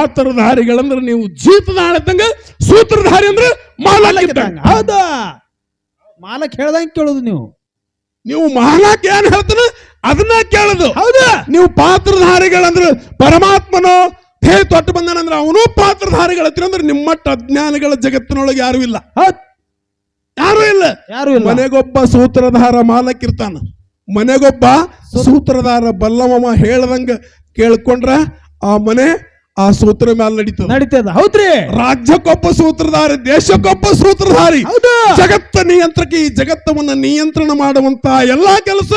ಪಾತ್ರಧಾರಿಗಳಂದ್ರೆ ನೀವು ಜೀತದಾಳದಂಗ, ಸೂತ್ರಧಾರಿ ಅಂದ್ರೆ ಮಾಲಕ್. ಹೌದಾ, ಮಾಲಕ್ ಹೇಳ್ದಂಗೆ ಕೇಳುದು ನೀವು ಮಾಲಕ್ ಏನ್ ಹೇಳ್ತಾನ ಅದನ್ನ ಕೇಳುದು. ಹೌದಾ, ನೀವು ಪಾತ್ರಧಾರಿಗಳಂದ್ರೆ ಪರಮಾತ್ಮನೋ ಹೇ ತೊಟ್ಟು ಬಂದನಂದ್ರೆ ಅವನು ಪಾತ್ರಧಾರಿಗಳಂದ್ರೆ ನಿಮ್ಮಟ್ಟ ಅಜ್ಞಾನಿಗಳ ಜಗತ್ತಿನೊಳಗೆ ಯಾರು ಇಲ್ಲ, ಯಾರು ಇಲ್ಲ. ಮನೆಗೊಬ್ಬ ಸೂತ್ರಧಾರ ಮಾಲಕ್ ಇರ್ತಾನ, ಮನೆಗೊಬ್ಬ ಸೂತ್ರಧಾರ ಬಲ್ಲವ ಹೇಳ್ದಂಗ ಕೇಳ್ಕೊಂಡ್ರ ಆ ಮನೆ ಆ ಸೂತ್ರ ಮೇಲೆ ನಡೀತದ. ಹೌದ್ರಿ, ರಾಜ್ಯಕ್ಕೊಬ್ಬ ಸೂತ್ರಧಾರಿ, ದೇಶಕ್ಕೊಬ್ಬ ಸೂತ್ರಧಾರಿ, ಜಗತ್ತ ನಿಯಂತ್ರಕ, ಈ ಜಗತ್ತವನ್ನ ನಿಯಂತ್ರಣ ಮಾಡುವಂತ ಎಲ್ಲಾ ಕೆಲಸ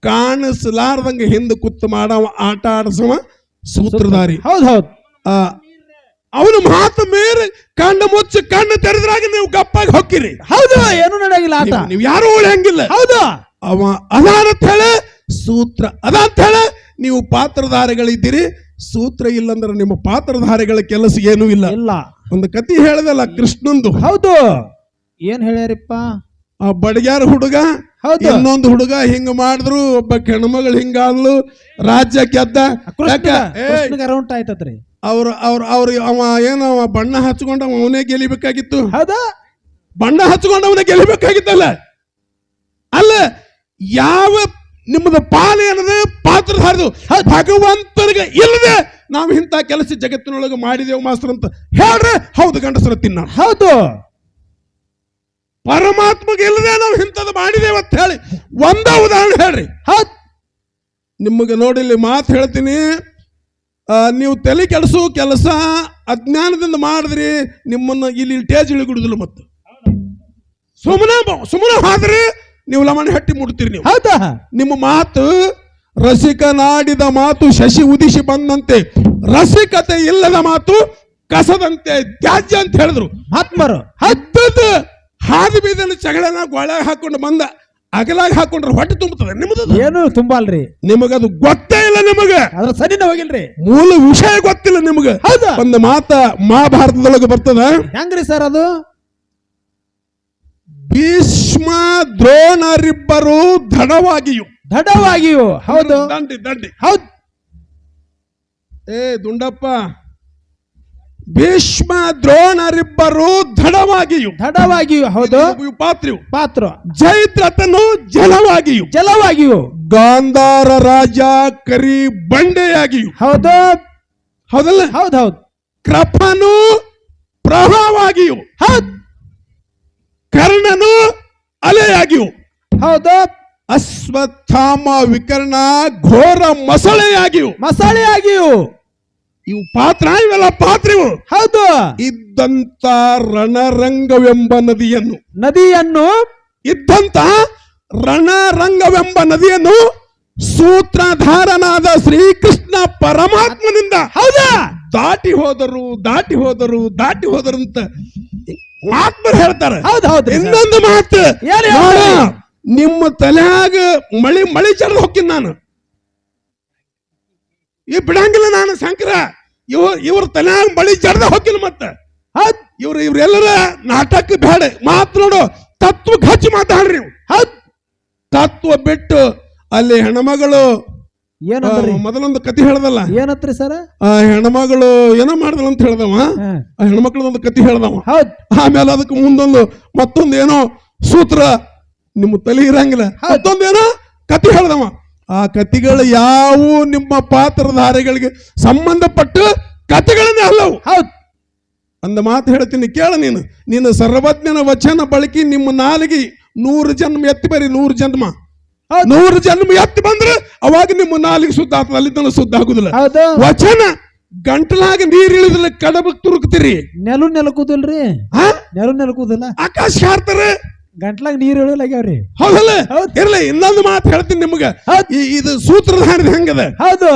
ಕಾಣಿಸಲಾರ್ದಂಗ ಹಿಂದೆ ಕೂತು ಮಾಡವ, ಆಟ ಆಡಿಸುವ ಸೂತ್ರಧಾರಿ. ಹೌದು, ಅವನು ಮಾತು ಮೇರೆ ಕಣ್ಣು ಮುಚ್ಚಿ ಕಣ್ಣು ತೆರೆದ್ರಾಗ ನೀವು ಗಪ್ಪಾಗಿ ಹೋಗ್ತೀರಿ. ಹೌದು, ಏನು ನಡೆಯಂಗಿಲ್ಲ ಆಟ, ನೀವು ಯಾರು ಉಳಿಯಂಗಿಲ್ಲ. ಹೌದು, ಅವ ಅದಾನಂತ ಹೇಳ ಸೂತ್ರ ಅದಂತ ಹೇಳ ನೀವು ಪಾತ್ರಧಾರಿಗಳಿದ್ದೀರಿ. ಸೂತ್ರ ಇಲ್ಲಂದ್ರೆ ನಿಮ್ಮ ಪಾತ್ರಧಾರಿಗಳ ಕೆಲಸ ಏನೂ ಇಲ್ಲ. ಒಂದು ಕತಿ ಹೇಳ್ದಲ್ಲ ಕೃಷ್ಣಂದು. ಹೌದು, ಏನ್ ಹೇಳ್ಯಾರಿಪ್ಪ? ಆ ಬಡಗ್ಯಾರ ಹುಡುಗ ಇನ್ನೊಂದು ಹುಡುಗ ಹಿಂಗ ಮಾಡಿದ್ರು, ಒಬ್ಬ ಹೆಣ್ಮಗಳು ಹಿಂಗಾದ್ಲು, ರಾಜ್ಯ ಗೆದ್ದ. ಆಯ್ತತ್ರಿ ಅವ್ರ ಅವ ಏನೋ ಬಣ್ಣ ಹಚ್ಕೊಂಡ ಅವನೇ ಗೆಲಿಬೇಕಾಗಿತ್ತು. ಹೌದಾ, ಬಣ್ಣ ಹಚ್ಕೊಂಡ ಅವನೇ ಗೆಲಿಬೇಕಾಗಿತ್ತಲ್ಲ. ಅಲ್ಲ, ಯಾವ ನಿಮ್ಮದ ಪಾಲು ಏನದ ಪಾತ್ರಧಾರದು ಭಗವಂತನಿಗೆ ಇಲ್ಲದೆ ನಾವು ಇಂಥ ಕೆಲಸ ಜಗತ್ತಿನೊಳಗೆ ಮಾಡಿದೆವು ಮಾಸ್ತರ್ ಅಂತ ಹೇಳ್ರೆ ಹೌದು ಗಂಡಸರ ತಿನ್ನ. ಹೌದು, ಪರಮಾತ್ಮಗೆ ಇಲ್ಲದೆ ನಾವು ಇಂಥದ್ದು ಮಾಡಿದೇವ ಅಂತ ಹೇಳಿ ಒಂದ ಉದಾಹರಣೆ ಹೇಳ್ರಿ. ನಿಮಗೆ ನೋಡಿಲ್ಲಿ ಮಾತು ಹೇಳ್ತೀನಿ, ನೀವು ತಲೆ ಕೆಡಿಸೋ ಕೆಲಸ ಅಜ್ಞಾನದಿಂದ ಮಾಡಿದ್ರಿ, ನಿಮ್ಮನ್ನ ಇಲ್ಲಿ ಟೇಜ್ ಇಳಿಗುಡುದಿಲ್ಲ. ಮತ್ತೆ ಸುಮ್ಮನೆ ಹಾದ್ರಿ ನೀವು ಲಮಣಿ ಹಟ್ಟಿ ಮುಡ್ತೀರಿ. ನೀವು ಹೌದಾ, ನಿಮ್ಮ ಮಾತು ರಸಿಕನಾಡಿದ ಮಾತು ಶಶಿ ಉದಿಸಿ ಬಂದಂತೆ, ರಸಿಕತೆ ಇಲ್ಲದ ಮಾತು ಕಸದಂತೆ ತ್ಯಾಜ್ಯ ಅಂತ ಹೇಳಿದ್ರು ಮಹಾತ್ಮರು. ಹದ್ದದ ಹಾದಿ ಬೀದನ್ನು ಚಗಳನ ಗೊಳಗ ಹಾಕೊಂಡು ಬಂದ ಅಗಲಾಗ ಹಾಕೊಂಡ್ರೆ ಹೊಟ್ಟೆ ತುಂಬುತ್ತದೆ. ನಿಮ್ಮದು ಏನು ತುಂಬಲ್ರಿ, ನಿಮಗದು ಗೊತ್ತೇ ಇಲ್ಲ. ನಿಮಗೆ ಅದ್ರ ಸರಿನ ಹೋಗಿಲ್ರಿ, ಮೂಲ ವಿಷಯ ಗೊತ್ತಿಲ್ಲ ನಿಮಗೆ. ಒಂದು ಮಾತ ಮಹಾಭಾರತದೊಳಗೆ ಬರ್ತದ. ಹೆಂಗ್ರಿ ಸರ್ ಅದು? ಭೀಷ್ಮ ದ್ರೋಣರಿಬ್ಬರು ದೃಢವಾಗಿಯೂ. ಹೌದು, ದಂಡಿ ಹೌದು. ದುಂಡಪ್ಪ, ಭೀಷ್ಮ ದ್ರೋಣರಿಬ್ಬರು ದೃಢವಾಗಿಯೂ. ಹೌದು, ಪಾತ್ರ ಜೈತ್ರತನು ಜಲವಾಗಿಯೂ. ಗಾಂಧಾರ ರಾಜ ಕರಿ ಬಂಡೆಯಾಗಿಯೂ. ಹೌದಲ್ಲ? ಹೌದು. ಕೃಪನು ಪ್ರಭಾವಾಗಿಯೂ. ಕರ್ಣನು ಅಲೆಯಾಗಿಯೂ. ಹೌದು. ಅಶ್ವತ್ಥಾಮ ವಿಕರ್ಣ ಘೋರ ಮಸಳೆಯಾಗಿಯೂ. ಇವು ಪಾತ್ರ, ಇವೆಲ್ಲ ಪಾತ್ರ ಇವು. ಹೌದು. ಇದ್ದಂತ ರಣರಂಗವೆಂಬ ನದಿಯನ್ನು ಇದ್ದಂತ ರಣರಂಗವೆಂಬ ನದಿಯನ್ನು ಸೂತ್ರಧಾರನಾದ ಶ್ರೀಕೃಷ್ಣ ಪರಮಾತ್ಮನಿಂದ ದಾಟಿ ಹೋದರು ಅಂತ ಮಾತ್ಮರು ಹೇಳ್ತಾರೆ. ಇನ್ನೊಂದು ಮಾತು, ನಿಮ್ಮ ತಲೆಯಾಗ ಮಳಿ ಚಡ್ದು ಹೋಗ್ತೀನಿ ನಾನು, ಈ ಬಿಡಂಗಿಲ್ಲ ನಾನು ಶಂಕರ. ಇವ್ರ ತಲೆಯಾಗ ಮಳಿ ಚಡ್ದ ಹೋಗ್ತೀನಿ. ಮತ್ತೆ ಇವ್ರೆಲ್ಲರ ನಾಟಕ ಬೇಡ, ಮಾತನಾಡು ತತ್ವಕ್ಕೆ ಹಚ್ಚಿ ಮಾತಾಡ್ರಿ ನೀವು. ತತ್ವ ಬಿಟ್ಟು ಅಲ್ಲಿ ಹೆಣ್ಮಗಳು ಮೊದಲೊಂದು ಕತಿ ಹೇಳ್ದಲ್ಲ, ಏನತ್ರಿ ಸರ್? ಆ ಹೆಣ್ಮಗಳು ಏನೋ ಮಾಡ್ದಲ್ಲ ಅಂತ ಹೇಳ್ದವ, ಆ ಹೆಣ್ಮಕ್ಳದೊಂದು ಕತಿ ಹೇಳ್ದವ. ಆಮೇಲೆ ಅದಕ್ಕೆ ಮತ್ತೊಂದು ಏನೋ ಸೂತ್ರ ನಿಮ್ಮ ತಲೆ ಇರಂಗಿಲ್ಲ, ಮತ್ತೊಂದೇನೋ ಕತಿ ಹೇಳ್ದವ. ಆ ಕತಿಗಳು ಯಾವು ನಿಮ್ಮ ಪಾತ್ರಧಾರಿಗಳಿಗೆ ಸಂಬಂಧಪಟ್ಟ ಕತಿಗಳನ್ನೇ ಅಲ್ಲವು. ಅಂದ ಮಾತು ಹೇಳ್ತೀನಿ ಕೇಳ. ನೀನು ಸರ್ವಜ್ಞನ ವಚನ ಬಳಕೆ ನಿಮ್ಮ ನಾಲಿಗೆ 100 ಜನ್ಮ ಎತ್ತಿ ಬರೀ, 100 ಜನ್ಮ ಎತ್ತಿ ಬಂದ್ರೆ ಅವಾಗ ನಿಮ್ಮ ನಾಲಿಗೆ ಶುದ್ಧ ಆಗ್ತದೆ, ಅಲ್ಲಿ ತನಕ ಶುದ್ಧ ಆಗುದಿಲ್ಲ. ವಚನ ಗಂಟಲಾಗ ನೀರ್ ಇಳಿದ್ರೆ ಕಡಬಕ್ ತುರುಕ್ತಿರಿ, ನೆಲಕುದಿಲ್ರಿ, ನೆಲಕುದಿಲ್ಲ, ಆಕಾಶ ಹಾರ್ತಾರೆ, ಗಂಟ್ಲಾಗ ನೀರು ಇಳಿಲಾಗ್ಯಾವ್ರಿ. ಹೌದಲ್ಲ? ಇರ್ಲಿ, ಇನ್ನೊಂದು ಮಾತು ಹೇಳ್ತೀನಿ ನಿಮ್ಗೆ. ಇದು ಸೂತ್ರಧಾರದ ಹೆಂಗದ? ಹೌದು.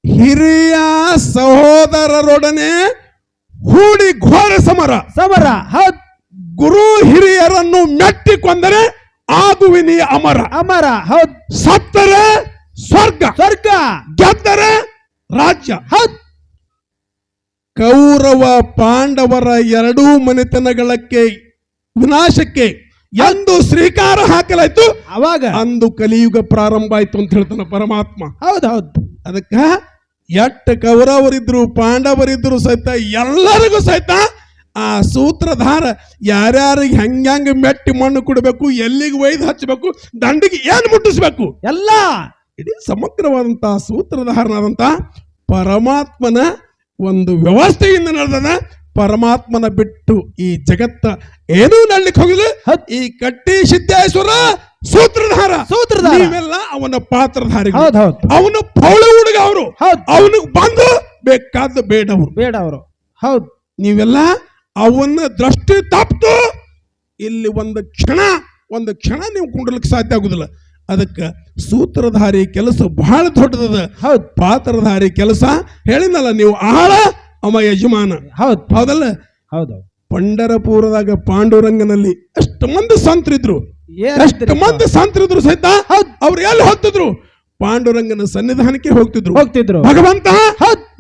ಹಿರಿಯ ಸಹೋದರರೊಡನೆ ಹೂಡಿ ಘೋರ ಸಮರ. ಹೌದು. ಗುರು ಹಿರಿಯರನ್ನು ಮೆಟ್ಟಿ ಕೊಂದರೆ ಆಗುವಿನಿ ಅಮರ. ಹೌದು. ಸತ್ತರೆ ಸ್ವರ್ಗ, ಗೆದ್ದರೆ ರಾಜ್ಯ. ಕೌರವ ಪಾಂಡವರ ಎರಡೂ ಮನೆತನಗಳಕ್ಕೆ ವಿನಾಶಕ್ಕೆ ಎಂದು ಶ್ರೀಕಾರ ಹಾಕಲಾಯ್ತು ಅವಾಗ ಅಂದು ಕಲಿಯುಗ ಪ್ರಾರಂಭ ಆಯ್ತು ಅಂತ ಹೇಳ್ತಾನ ಪರಮಾತ್ಮ. ಹೌದ್ ಹೌದ್ ಅದಕ್ಕ ಎಟ್ಟ ಕೌರವರಿದ್ರು ಪಾಂಡವರಿದ್ರು ಸಹಿತ ಎಲ್ಲರಿಗೂ ಸಹಿತ ಆ ಸೂತ್ರಧಾರ ಯಾರ್ಯಾರಿಗೆ ಹೆಂಗ ಮೆಟ್ಟಿ ಮಣ್ಣು ಕೊಡಬೇಕು, ಎಲ್ಲಿಗೆ ಒಯ್ದು ಹಚ್ಚಬೇಕು, ದಂಡಿಗೆ ಏನ್ ಮುಟ್ಟಿಸ್ಬೇಕು, ಎಲ್ಲ ಇಡೀ ಸಮಗ್ರವಾದಂತಹ ಸೂತ್ರಧಾರನಾದಂತ ಪರಮಾತ್ಮನ ಒಂದು ವ್ಯವಸ್ಥೆಯಿಂದ ನಡೆದ. ಪರಮಾತ್ಮನ ಬಿಟ್ಟು ಈ ಜಗತ್ತ ಏನೂ ನಡ್ಲಿಕ್ಕೆ ಹೋಗಿಲ್ಲ. ಈ ಕಟ್ಟಿ ಸಿದ್ದೇಶ್ವರ ಸೂತ್ರಧಾರ. ಸೂತ್ರಧಾರ. ನೀವೆಲ್ಲ ಅವನ ಪಾತ್ರಧಾರಿ. ಹೌದ್ ಹೌದ್ ಅವನು ಪೌಳ ಹುಡುಗ. ಅವರು ಹೌದ್ ಅವನಿಗೆ ಬಂದು ಬೇಕಾದ ಬೇಡವರು ಬೇಡ ಅವರು. ಹೌದ್ ನೀವೆಲ್ಲ ಅವನ್ನ ದೃಷ್ಟಿ ತಪ್ಪಿತು ಇಲ್ಲಿ ಒಂದು ಕ್ಷಣ ನೀವು ಕುಂಡ್ರಲಿಕ್ಕೆ ಸಾಧ್ಯ ಆಗುದಿಲ್ಲ. ಅದಕ್ಕೆ ಸೂತ್ರಧಾರಿ ಕೆಲಸ ಬಹಳ ದೊಡ್ಡದ. ಹೌದ್ ಪಾತ್ರಧಾರಿ ಕೆಲಸ ಹೇಳಿನಲ್ಲ, ನೀವು ಆಳ ಅವ ಯಜಮಾನ. ಹೌದ್ ಹೌದಲ್ಲ? ಹೌದ್ ಪಂಡರಪುರದಾಗ ಪಾಂಡುರಂಗನಲ್ಲಿ ಎಷ್ಟು ಮಂದಿ ಸಂತರಿದ್ರು, ಎಷ್ಟು ಮಂದಿ ಸಂತರಿದ್ರು ಸಹಿತ ಅವ್ರು ಎಲ್ಲಿ ಹೋಗ್ತಿದ್ರು? ಪಾಂಡುರಂಗನ ಸನ್ನಿಧಾನಕ್ಕೆ ಹೋಗ್ತಿದ್ರು. ಭಗವಂತ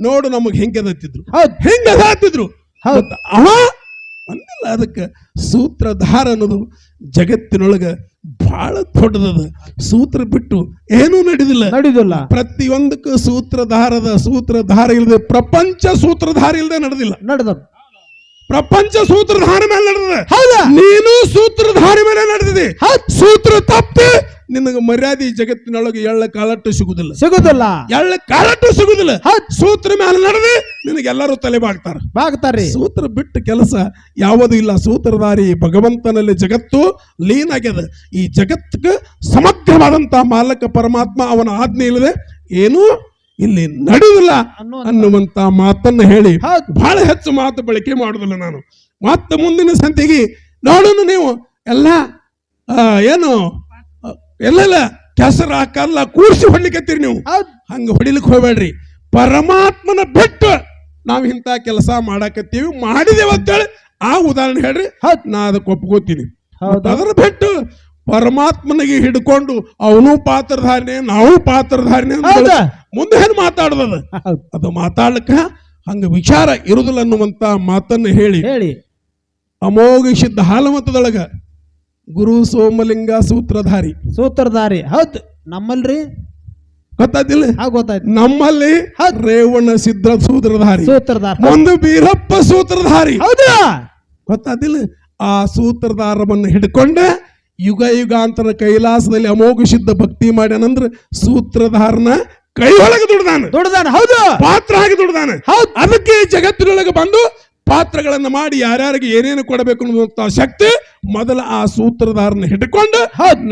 ನೋಡು ನಮಗ್ ಹೆಂಗದತ್ತಿದ್ರು, ಹೆಂಗದಾತಿದ್ರು. ಅವ ಅನ್ನಲ್ಲ. ಅದಕ್ಕೆ ಸೂತ್ರಧಾರ ಅನ್ನೋದು ಜಗತ್ತಿನೊಳಗ ಬಹಳ ದೊಡ್ಡದದ. ಸೂತ್ರ ಬಿಟ್ಟು ಏನೂ ನಡೆದಿಲ್ಲ. ಪ್ರತಿಯೊಂದಕ್ಕೂ ಸೂತ್ರಧಾರ ಇಲ್ಲದೆ ಪ್ರಪಂಚ ಸೂತ್ರಧಾರ ಇಲ್ಲದೆ ನಡೆದ. ಪ್ರಪಂಚ ಸೂತ್ರಧಾರ ಮೇಲೆ ನಡೆದಿದೆ. ನೀನು ಸೂತ್ರಧಾರಿ ಮೇಲೆ ನಡೆದಿದೆ. ಸೂತ್ರ ತಪ್ಪಿ ನಿನಗೆ ಮರ್ಯಾದೆ ಜಗತ್ತಿನೊಳಗೆ ಎಳ್ಳ ಕಾಲಟ್ಟು ಸಿಗುದಿಲ್ಲ. ಎಳ್ಳ ಕಾಲಟ್ಟು ಸಿಗುದಿಲ್ಲ. ಸೂತ್ರ ಮೇಲೆ ನಡೆದಿ ನಿನಗೆಲ್ಲರೂ ತಲೆ ಬಾಗ್ತಾರೆ. ಸೂತ್ರ ಬಿಟ್ಟು ಕೆಲಸ ಯಾವುದೂ ಇಲ್ಲ. ಸೂತ್ರಧಾರಿ ಭಗವಂತನಲ್ಲಿ ಜಗತ್ತು ಲೀನ್ ಆಗ್ಯದ. ಈ ಜಗತ್ತಿಗೆ ಸಮಗ್ರವಾದಂತ ಮಾಲಕ ಪರಮಾತ್ಮ. ಅವನ ಆಜ್ಞೆ ಇಲ್ಲದೆ ಏನೂ ಇಲ್ಲಿ ನಡೆಯುವುದಿಲ್ಲ ಅನ್ನುವಂತ ಮಾತನ್ನ ಹೇಳಿ ಬಹಳ ಹೆಚ್ಚು ಮಾತು ಬಳಕೆ ಮಾಡುದಿಲ್ಲ ನಾನು. ಮತ್ತೆ ಮುಂದಿನ ಸಂತಿಗೆ ನೋಡೋಣ. ನೀವು ಎಲ್ಲ ಏನು ಎಲ್ಲೆಲ್ಲ ಕೆಸರ ಕಲ್ಲ ಕೂರಿಸಿ ಹೊಡ್ಲಿಕ್ಕತ್ತೀರಿ. ನೀವು ಹಂಗ ಹೊಡಿಲಿಕ್ಕೆ ಹೋಗ್ಬೇಡ್ರಿ. ಪರಮಾತ್ಮನ ಬಿಟ್ಟು ನಾವು ಇಂಥ ಕೆಲಸ ಮಾಡಾಕತ್ತೀವಿ, ಮಾಡಿದೇವ ಅಂತೇಳಿ ಆ ಉದಾಹರಣೆ ಹೇಳ್ರಿ, ನಾ ಅದಕ್ಕೆ ಒಪ್ಕೋತೀನಿ. ಅದರ ಬಿಟ್ಟು ಪರಮಾತ್ಮನಿಗೆ ಹಿಡ್ಕೊಂಡು ಅವನು ಪಾತ್ರಧಾರಿನೇ ನಾವು ಪಾತ್ರಧಾರಿನೇ ಮುಂದೆ ಏನು ಮಾತಾಡೋದು? ಅದು ಮಾತಾಡ್ಲಿಕ್ಕ ಹಂಗ ವಿಚಾರ ಇರುದಿಲ್ಲ ಅನ್ನುವಂತ ಮಾತನ್ನು ಹೇಳಿ ಅಮೋಘ ಸಿದ್ಧ ಹಾಲಮತದೊಳಗ ಗುರು ಸೋಮಲಿಂಗ ಸೂತ್ರಧಾರಿ. ಹೌದು ನಮ್ಮಲ್ರಿ ಗೊತ್ತಾಯ್ತಿಲ್ಲ? ಗೊತ್ತಾಯ್ತು. ನಮ್ಮಲ್ಲಿ ರೇವಣ ಸಿದ್ಧ ಸೂತ್ರಧಾರಿ, ಒಂದು ಬೀರಪ್ಪ ಸೂತ್ರಧಾರಿ. ಹೌದಾ? ಗೊತ್ತಾಯ್ತಿಲ್ಲ? ಆ ಸೂತ್ರಧಾರವನ್ನು ಹಿಡ್ಕೊಂಡ ಯುಗ ಯುಗಾಂತರ ಕೈಲಾಸದಲ್ಲಿ ಅಮೋಘ ಸಿದ್ಧ ಭಕ್ತಿ ಮಾಡ್ಯಾನಂದ್ರೆ ಸೂತ್ರಧಾರನ ಕೈ ಒಳಗೆ ದುಡ್ದಾನ. ಹೌದು, ಪಾತ್ರ ಆಗಿ ದುಡ್ದಾನ. ಅದಕ್ಕೆ ಜಗತ್ತಿನೊಳಗೆ ಬಂದು ಪಾತ್ರಗಳನ್ನು ಮಾಡಿ ಯಾರ್ಯಾರಿಗೆ ಏನೇನು ಕೊಡಬೇಕು ಅನ್ನುವಂತ ಶಕ್ತಿ ಮೊದಲ ಆ ಸೂತ್ರಧಾರನ ಹಿಡ್ಕೊಂಡು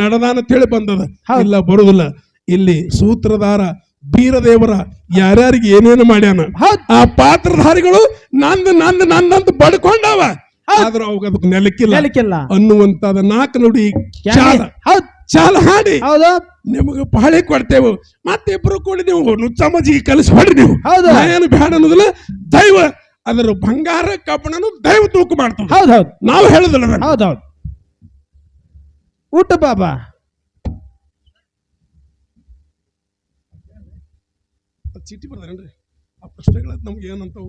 ನಡೆದಾನ ತಿಳಿ ಬಂದದ. ಇಲ್ಲ ಬರುದಿಲ್ಲ. ಇಲ್ಲಿ ಸೂತ್ರಧಾರ ಬೀರದೇವರ ಯಾರ್ಯಾರಿಗೆ ಏನೇನು ಮಾಡ್ಯಾನ ಆ ಪಾತ್ರಧಾರಿಗಳು ನಂದಂತ ಬಡ್ಕೊಂಡವ. ಆದ್ರೂ ಅವಾಗ ಅದಕ್ಕೆ ನೆಲಕ್ಕಿಲ್ಲ ಅನ್ನುವಂತದ ನಾಲ್ಕು ನುಡಿ ಚಾಲ ಹಾಡಿ ನಿಮಗೆ ಪಹಳೆ ಕೊಡ್ತೇವೆ. ಮತ್ತೆ ಇಬ್ರು ಕೂಡಿ ನೀವು ನುಚ್ಚಮ್ಮಜಿಗೆ ಕಲಿಸಿ ಹೊಡ್ರಿ. ನೀವು ಏನು ಬೇಡ ಅನ್ನೋದಿಲ್ಲ. ದೈವ ಅದರ ಬಂಗಾರ ಕಬ್ಬಣನು ದೈವ ತೂಕ ಮಾಡ್ತಾವ. ಹೌದೌದು, ನಾವು ಹೇಳುದಿಲ್ಲ. ಹೌದೌದು. ಊಟ ಬಾಬಾ ಚೀಟಿ ಬರ್ದಾರೇನ್ರಿ? ಆ ಪ್ರಶ್ನೆಗಳ ನಮ್ಗೆ ಏನಂತವು